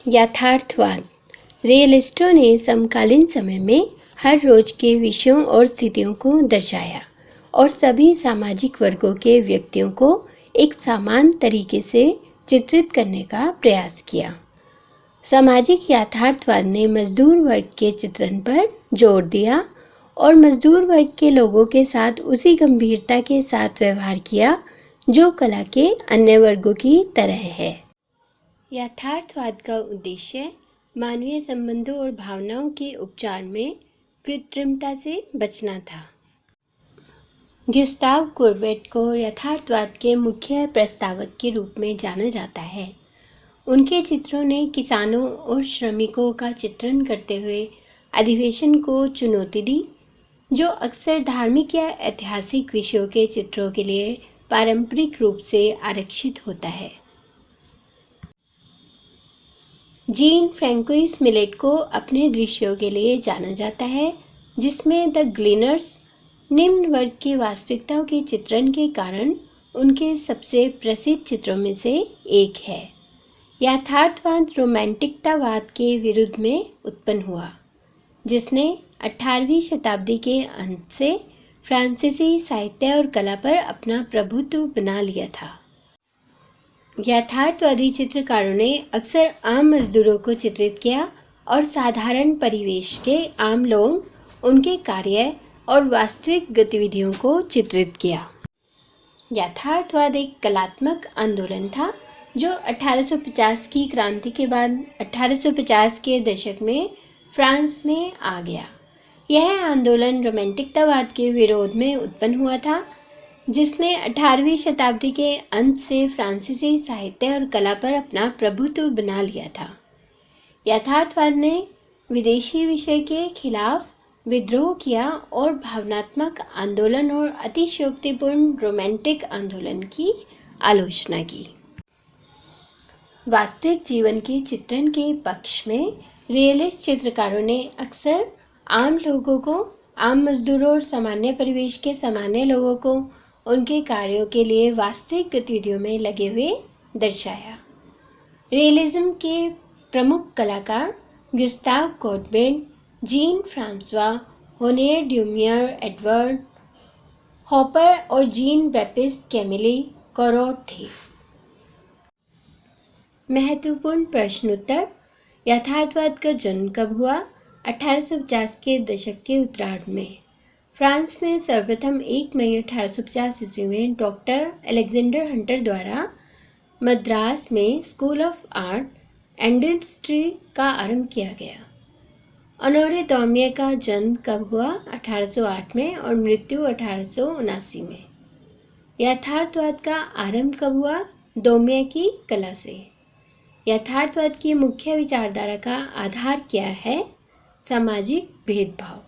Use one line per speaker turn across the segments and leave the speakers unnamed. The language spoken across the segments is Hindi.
यथार्थवाद। रियलिस्टों ने समकालीन समय में हर रोज के विषयों और स्थितियों को दर्शाया और सभी सामाजिक वर्गों के व्यक्तियों को एक समान तरीके से चित्रित करने का प्रयास किया। सामाजिक यथार्थवाद ने मजदूर वर्ग के चित्रण पर जोर दिया और मजदूर वर्ग के लोगों के साथ उसी गंभीरता के साथ व्यवहार किया जो कला के अन्य वर्गों की तरह है। यथार्थवाद का उद्देश्य मानवीय संबंधों और भावनाओं के उपचार में कृत्रिमता से बचना था। गुस्ताव कुर्बेट को यथार्थवाद के मुख्य प्रस्तावक के रूप में जाना जाता है। उनके चित्रों ने किसानों और श्रमिकों का चित्रण करते हुए अधिवेशन को चुनौती दी, जो अक्सर धार्मिक या ऐतिहासिक विषयों के चित्रों के लिए पारंपरिक रूप से आरक्षित होता है। जीन फ्रैंकोइस मिलेट को अपने दृश्यों के लिए जाना जाता है, जिसमें द ग्लीनर्स निम्न वर्ग की वास्तविकताओं के चित्रण के कारण उनके सबसे प्रसिद्ध चित्रों में से एक है। यथार्थवाद रोमांटिकतावाद के विरुद्ध में उत्पन्न हुआ, जिसने 18वीं शताब्दी के अंत से फ्रांसीसी साहित्य और कला पर अपना प्रभुत्व बना लिया था। यथार्थवादी चित्रकारों ने अक्सर आम मजदूरों को चित्रित किया और साधारण परिवेश के आम लोग उनके कार्य और वास्तविक गतिविधियों को चित्रित किया। यथार्थवाद एक कलात्मक आंदोलन था जो 1850 की क्रांति के बाद 1850 के दशक में फ्रांस में आ गया। यह आंदोलन रोमांटिकतावाद के विरोध में उत्पन्न हुआ था, जिसने 18वीं शताब्दी के अंत से फ्रांसीसी साहित्य और कला पर अपना प्रभुत्व बना लिया था। यथार्थवाद ने विदेशी विषय के खिलाफ विद्रोह किया और भावनात्मक आंदोलन और अतिशयोक्तिपूर्ण रोमांटिक आंदोलन की आलोचना की। वास्तविक जीवन के चित्रण के पक्ष में रियलिस्ट चित्रकारों ने अक्सर आम लोगों को, आम मजदूरों और सामान्य परिवेश के सामान्य लोगों को उनके कार्यों के लिए वास्तविक गतिविधियों में लगे हुए दर्शाया। रियलिज्म के प्रमुख कलाकार Gustave Courbet, Jean Francois, Honore Daumier, Edward Hopper और जीन बैप्टिस्ट कैमिली कोरॉट थे। महत्वपूर्ण प्रश्नोत्तर। यथार्थवाद का जन्म कब हुआ? 1850 के दशक के उत्तरार्ध में फ्रांस में सर्वप्रथम 1 मई 1850 ईस्वी में डॉक्टर अलेक्जेंडर हंटर द्वारा मद्रास में school of art and industry का आरंभ किया गया। ऑनोरे डोमिए का जन्म कब हुआ? 1808 में और मृत्यु 1879 में। यथार्थवाद का आरंभ कब हुआ? डोमिए की कला से। यथार्थवाद की मुख्य विचारधारा का आधार क्या है? सामाजिक भेदभाव।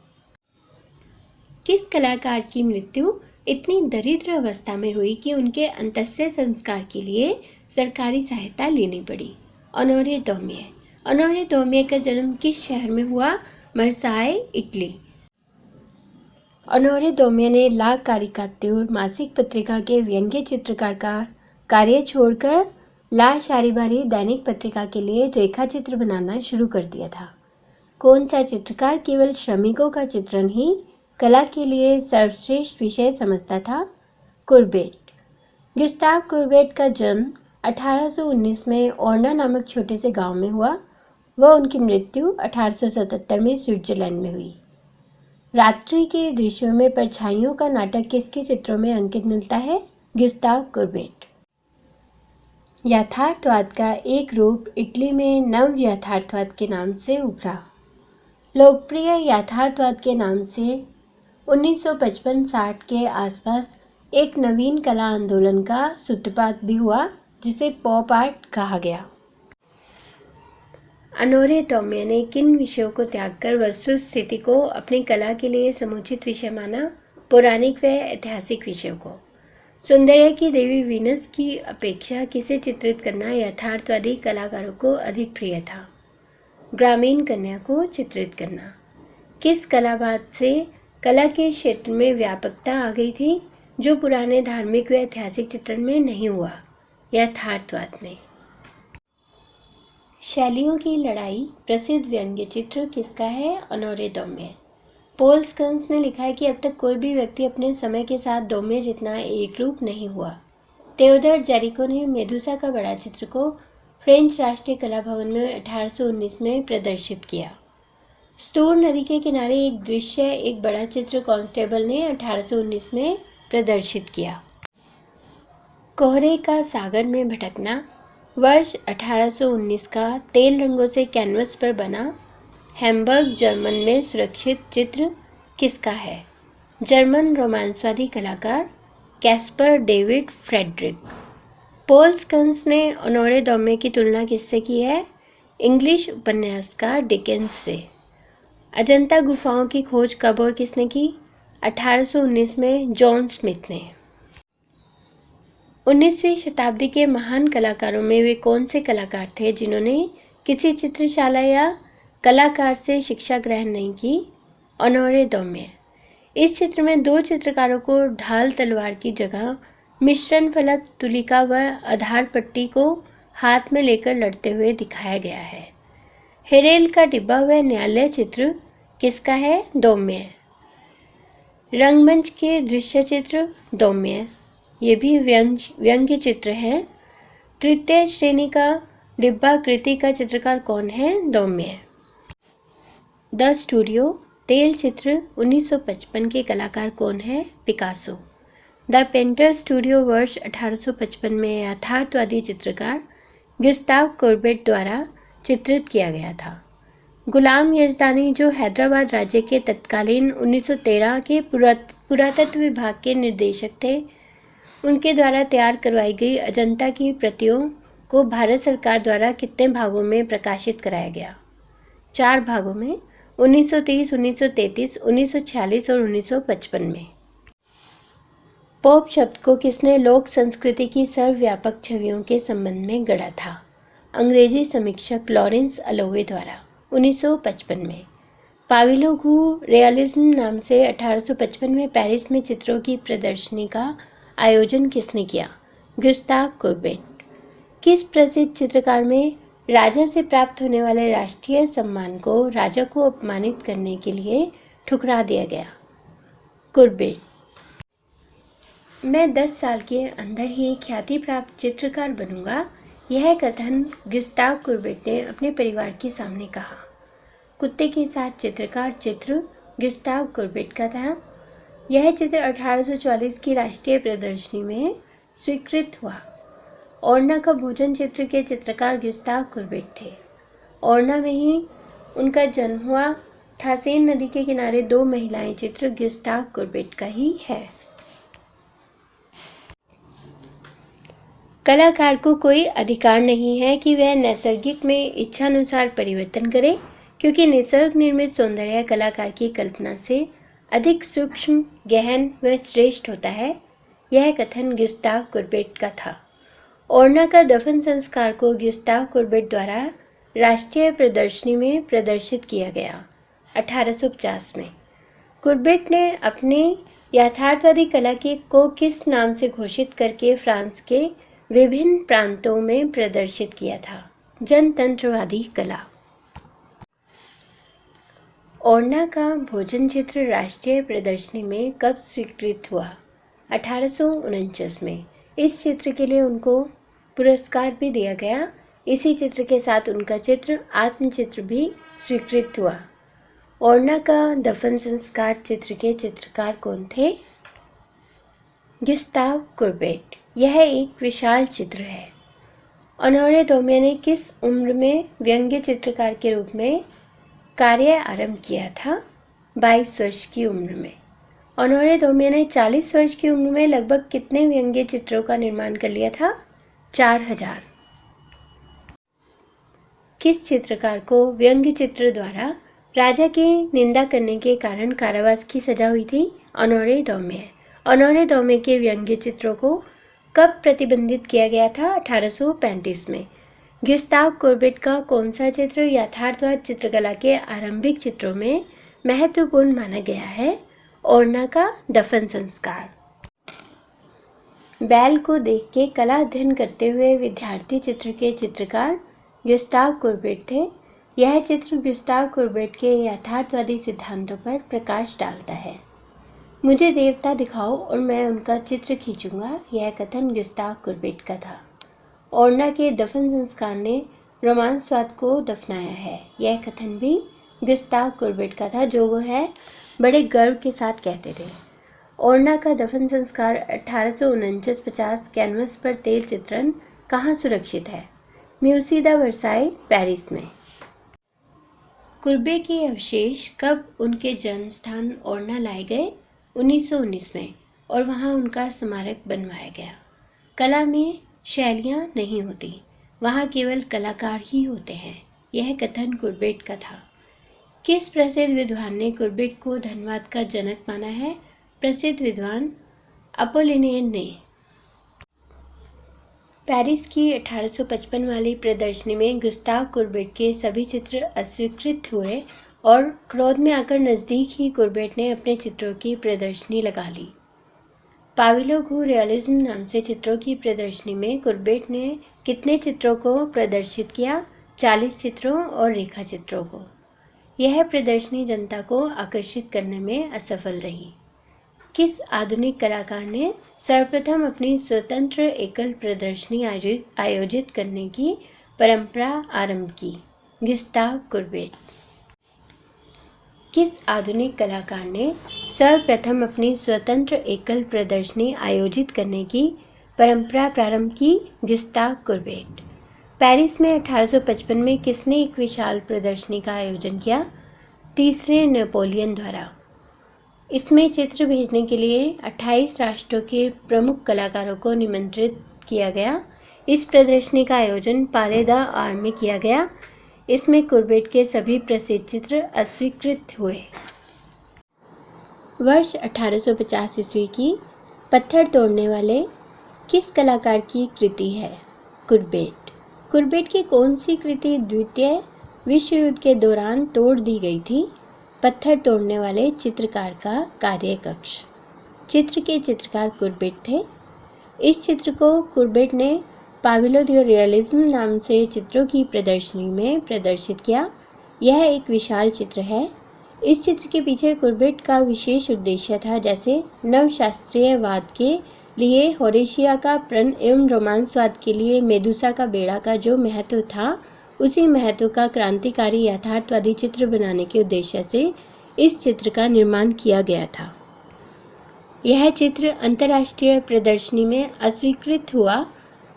किस कलाकार की मृत्यु इतनी दरिद्र अवस्था में हुई कि उनके अंतस्य संस्कार के लिए सरकारी सहायता लेनी पड़ी? ऑनोरे डोमिए। ऑनोरे डोमिए का जन्म किस शहर में हुआ? मर्साय, इटली। ऑनोरे डोमिए ने ला कारिकातूर मासिक पत्रिका के व्यंग्य चित्रकार का कार्य छोड़कर ला शारीबारी दैनिक पत्रिका के लिए रेखाचित्र बनाना शुरू कर दिया था। कौन सा चित्रकार केवल श्रमिकों का चित्रण ही कला के लिए सर्वश्रेष्ठ विषय समझता था? कुर्बेट। गुस्ताव कुर्बेट का जन्म 1819 में ओर्ना नामक छोटे से गांव में हुआ। वह उनकी मृत्यु 1877 में स्विट्जरलैंड में हुई। रात्रि के दृश्यों में परछाइयों का नाटक किसके चित्रों में अंकित मिलता है? गुस्ताव कुर्बेट। यथार्थवाद का एक रूप इटली में नव यथार्थवाद के नाम से उभरा। लोकप्रिय यथार्थवाद के नाम से 1955-60 के आसपास एक नवीन कला आंदोलन का सूत्रपात भी हुआ, जिसे पॉप आर्ट कहा गया। ऑनोरे डोमिए ने किन विषयों को त्यागकर वस्तुस्थिति को अपनी कला के लिए समुचित विषय माना? पौराणिक व ऐतिहासिक विषयों को। सौंदर्य की देवी वीनस की अपेक्षा किसे चित्रित करना यथार्थवादी कलाकारों को अधिक प्रिय था? ग्रामीण कन्या को चित्रित करना। किस कलावाद से कला के क्षेत्र में व्यापकता आ गई थी, जो पुराने धार्मिक व ऐतिहासिक चित्रण में नहीं हुआ? यथार्थवाद में। शैलियों की लड़ाई प्रसिद्ध व्यंग्य चित्र किसका है? ऑनोरे दौम्य। पॉल स्कन्स ने लिखा है कि अब तक कोई भी व्यक्ति अपने समय के साथ दौम्य जितना एकरूप नहीं हुआ। तेओदर जेरिको ने मेदुसा का बड़ा चित्र को फ्रेंच राष्ट्रीय कला भवन में 1819 में प्रदर्शित किया। स्टोर नदी के किनारे एक दृश्य एक बड़ा चित्र कांस्टेबल ने 1819 में प्रदर्शित किया। कोहरे का सागर में भटकना वर्ष 1819 का तेल रंगों से कैनवस पर बना हैम्बर्ग जर्मन में सुरक्षित चित्र किसका है? जर्मन रोमांसवादी कलाकार कैस्पर डेविड फ्रेडरिक। पॉल स्कन्स ने ऑनोरे दौम्य की तुलना किससे की है? इंग्लिश उपन्यासकार डिकेंस से। अजंता गुफाओं की खोज कब और किसने की? 1819 में जॉन स्मिथ ने। 19वीं शताब्दी के महान कलाकारों में वे कौन से कलाकार थे जिन्होंने किसी चित्रशाला या कलाकार से शिक्षा ग्रहण नहीं की? ऑनोरे दौम्य। इस चित्र में दो चित्रकारों को ढाल तलवार की जगह मिश्रण फलक, तुलिका व आधार पट्टी को हाथ में लेकर लड़ते हुए दिखाया गया है। हेरेल का डिब्बा व न्यायालय चित्र किसका है? दौम्य। रंगमंच के दृश्य चित्र दौम्य। ये भी व्यंग्य चित्र हैं। तृतीय श्रेणी का डिब्बा कृति का चित्रकार कौन है? दौम्य। द स्टूडियो तेल चित्र 1955 के कलाकार कौन है? पिकासो। द पेंटर स्टूडियो वर्ष 1855 में यथार्थवादी चित्रकार गुस्ताव कोर्बेट द्वारा चित्रित किया गया था। गुलाम यजदानी जो हैदराबाद राज्य के तत्कालीन 1913 के पुरातत्व विभाग के निर्देशक थे, उनके द्वारा तैयार करवाई गई अजंता की प्रतियों को भारत सरकार द्वारा कितने भागों में प्रकाशित कराया गया? 4 भागों में 1930, 1933, 1946 और 1955 में। पॉप शब्द को किसने लोक संस्कृति की सर्वव्यापक छवियों के संबंध में गढ़ा था? अंग्रेजी समीक्षक लॉरेंस अलोवे द्वारा 1955 में। पाविलो गु रियलिज्म नाम से 1855 में पेरिस में चित्रों की प्रदर्शनी का आयोजन किसने किया? Gustav Corbett. किस प्रसिद्ध चित्रकार में राजा से प्राप्त होने वाले राष्ट्रीय सम्मान को राजा को अपमानित करने के लिए ठुकरा दिया गया? कोर्बेट। मैं 10 साल के अंदर ही ख्याति प्राप्त चित्रकार बनूंगा, यह कथन गुस्ताव कोर्बेट ने अपने परिवार के सामने कहा। कुत्ते के साथ चित्रकार चित्र गुस्ताव कोर्बेट का था। यह चित्र 1844 की राष्ट्रीय प्रदर्शनी में स्वीकृत हुआ। ओरना का भोजन चित्र के चित्रकार गुस्ताव कोर्बेट थे। ओरना में ही उनका जन्म हुआ था। सेन नदी के किनारे 2 महिलाएं चित्र गुस्ताव कोर्बेट का ही है। कलाकार को कोई अधिकार नहीं है कि वह नैसर्गिक में इच्छानुसार परिवर्तन करे, क्योंकि निसर्ग निर्मित सौंदर्य कलाकार की कल्पना से अधिक सूक्ष्म, गहन व श्रेष्ठ होता है। यह कथन गुस्ताव कोर्बेट का था। ओरना का दफन संस्कार को गुस्ताव कोर्बेट द्वारा राष्ट्रीय प्रदर्शनी में प्रदर्शित किया गया 1850 में। कोर्बेट ने अपने यथार्थवादी कला को किस नाम से घोषित करके फ्रांस के विभिन्न प्रांतों में प्रदर्शित किया था? जनतंत्रवादी कला। ओरना का भोजन चित्र राष्ट्रीय प्रदर्शनी में कब स्वीकृत हुआ? 1849 में। इस चित्र के लिए उनको पुरस्कार भी दिया गया। इसी चित्र के साथ उनका चित्र आत्मचित्र भी स्वीकृत हुआ। ओरना का दफन संस्कार चित्र के चित्रकार कौन थे? Gustav Corbett. यह एक विशाल चित्र है। ऑनोरे दौम्य ने किस उम्र में व्यंग्य चित्रकार के रूप में कार्य आरंभ किया था? 22 वर्ष की उम्र में। ऑनोरे दौम्य ने 40 वर्ष की उम्र में लगभग कितने व्यंग्य चित्रों का निर्माण कर लिया था? 4000। किस चित्रकार को व्यंग्य चित्र द्वारा राजा की निंदा करने के कारण कारावास की सजा हुई थी? ऑनोरे दौम्य। ऑनोरे दौम्य के व्यंग्य चित्रों को कब प्रतिबंधित किया गया था? 1835 में। गुस्ताव कोर्बेट का कौन सा चित्र यथार्थवाद चित्रकला के आरंभिक चित्रों में महत्वपूर्ण माना गया है? ओरना का दफन संस्कार। बैल को देख के कला अध्ययन करते हुए विद्यार्थी चित्र के चित्रकार गुस्ताव कुर्बेट थे। यह चित्र गुस्ताव कुर्बेट के यथार्थवादी सिद्धांतों पर प्रकाश डालता है। मुझे देवता दिखाओ और मैं उनका चित्र खींचूंगा, यह कथन गुस्ताव कुर्बेट का था। ओरना के दफन संस्कार ने रोमांसवाद को दफनाया है, यह कथन भी गुस्ताव कुर्बेट का था, जो वो है बड़े गर्व के साथ कहते थे। ओरना का दफन संस्कार 1849-50 कैनवस पर तेल चित्रण कहाँ सुरक्षित है? म्यूसी द वर्साई, पेरिस में। कुर्बे के अवशेष कब उनके जन्म स्थान ओरना लाए गए? 1919 में, और वहाँ उनका स्मारक बनवाया गया। कला में शैलियाँ नहीं होती, वहाँ केवल कलाकार ही होते हैं, यह कथन कुर्बेट का था। किस प्रसिद्ध विद्वान ने कुर्बेट को धनवाद का जनक माना है? प्रसिद्ध विद्वान अपोलिनेयर ने। पेरिस की 1855 वाली प्रदर्शनी में गुस्ताव कुर्बेट के सभी चित्र अस्वीकृत हुए और क्रोध में आकर नज़दीक ही कुर्बेट ने अपने चित्रों की प्रदर्शनी लगा ली। पाविलो रियलिज्म नाम से चित्रों की प्रदर्शनी में कुर्बेट ने कितने चित्रों को प्रदर्शित किया? 40 चित्रों और रेखा चित्रों को। यह प्रदर्शनी जनता को आकर्षित करने में असफल रही। किस आधुनिक कलाकार ने सर्वप्रथम अपनी स्वतंत्र एकल प्रदर्शनी आयोजित करने की परंपरा आरंभ की? गुस्ताव कुर्बेट। किस आधुनिक कलाकार ने सर्वप्रथम अपनी स्वतंत्र एकल प्रदर्शनी आयोजित करने की परंपरा प्रारंभ की? गुस्ताव कुर्बेट। पेरिस में 1855 में किसने एक विशाल प्रदर्शनी का आयोजन किया? तीसरे नेपोलियन द्वारा। इसमें चित्र भेजने के लिए 28 राष्ट्रों के प्रमुख कलाकारों को निमंत्रित किया गया। इस प्रदर्शनी का आयोजन पाले द आर में किया गया। इसमें कुर्बेट के सभी प्रसिद्ध चित्र अस्वीकृत हुए। वर्ष 1850 ईस्वी की पत्थर तोड़ने वाले किस कलाकार की कृति है? कुर्बेट। कुर्बेट की कौन सी कृति द्वितीय विश्व युद्ध के दौरान तोड़ दी गई थी? पत्थर तोड़ने वाले चित्रकार का कार्य कक्ष। चित्र के चित्रकार कुर्बेट थे। इस चित्र को कुर्बेट ने पाविलो द रियलिज्म नाम से चित्रों की प्रदर्शनी में प्रदर्शित किया। यह एक विशाल चित्र है। इस चित्र के पीछे कुर्बेट का विशेष उद्देश्य था, जैसे नवशास्त्रीयवाद के लिए होरेशिया का प्रण एवं रोमांसवाद के लिए मेदुसा का बेड़ा का जो महत्व था, उसी महत्व का क्रांतिकारी यथार्थवादी चित्र बनाने के उद्देश्य से इस चित्र का निर्माण किया गया था। यह चित्र अंतर्राष्ट्रीय प्रदर्शनी में अस्वीकृत हुआ।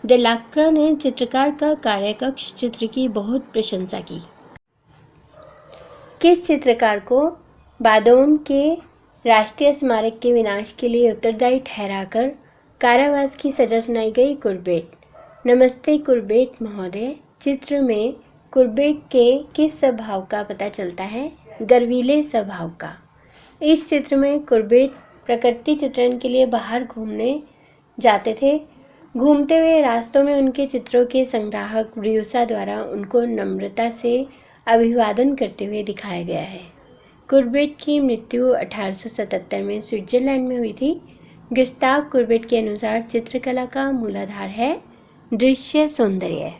देलाक्रा ने चित्रकार का कार्यकक्ष चित्र की बहुत प्रशंसा की। किस चित्रकार को बादोम के राष्ट्रीय स्मारक के विनाश के लिए उत्तरदायी ठहराकर कारावास की सजा सुनाई गई? कुर्बेट। नमस्ते कुर्बेट महोदय। चित्र में कुर्बेट के किस स्वभाव का पता चलता है? गर्वीले स्वभाव का। इस चित्र में कुर्बेट प्रकृति चित्रण के लिए बाहर घूमने जाते थे। घूमते हुए रास्तों में उनके चित्रों के संग्राहक ब्रियूसा द्वारा उनको नम्रता से अभिवादन करते हुए दिखाया गया है। कुर्बेट की मृत्यु 1877 में स्विट्जरलैंड में हुई थी। गुस्ताव कुर्बेट के अनुसार चित्रकला का मूलाधार है दृश्य सौंदर्य।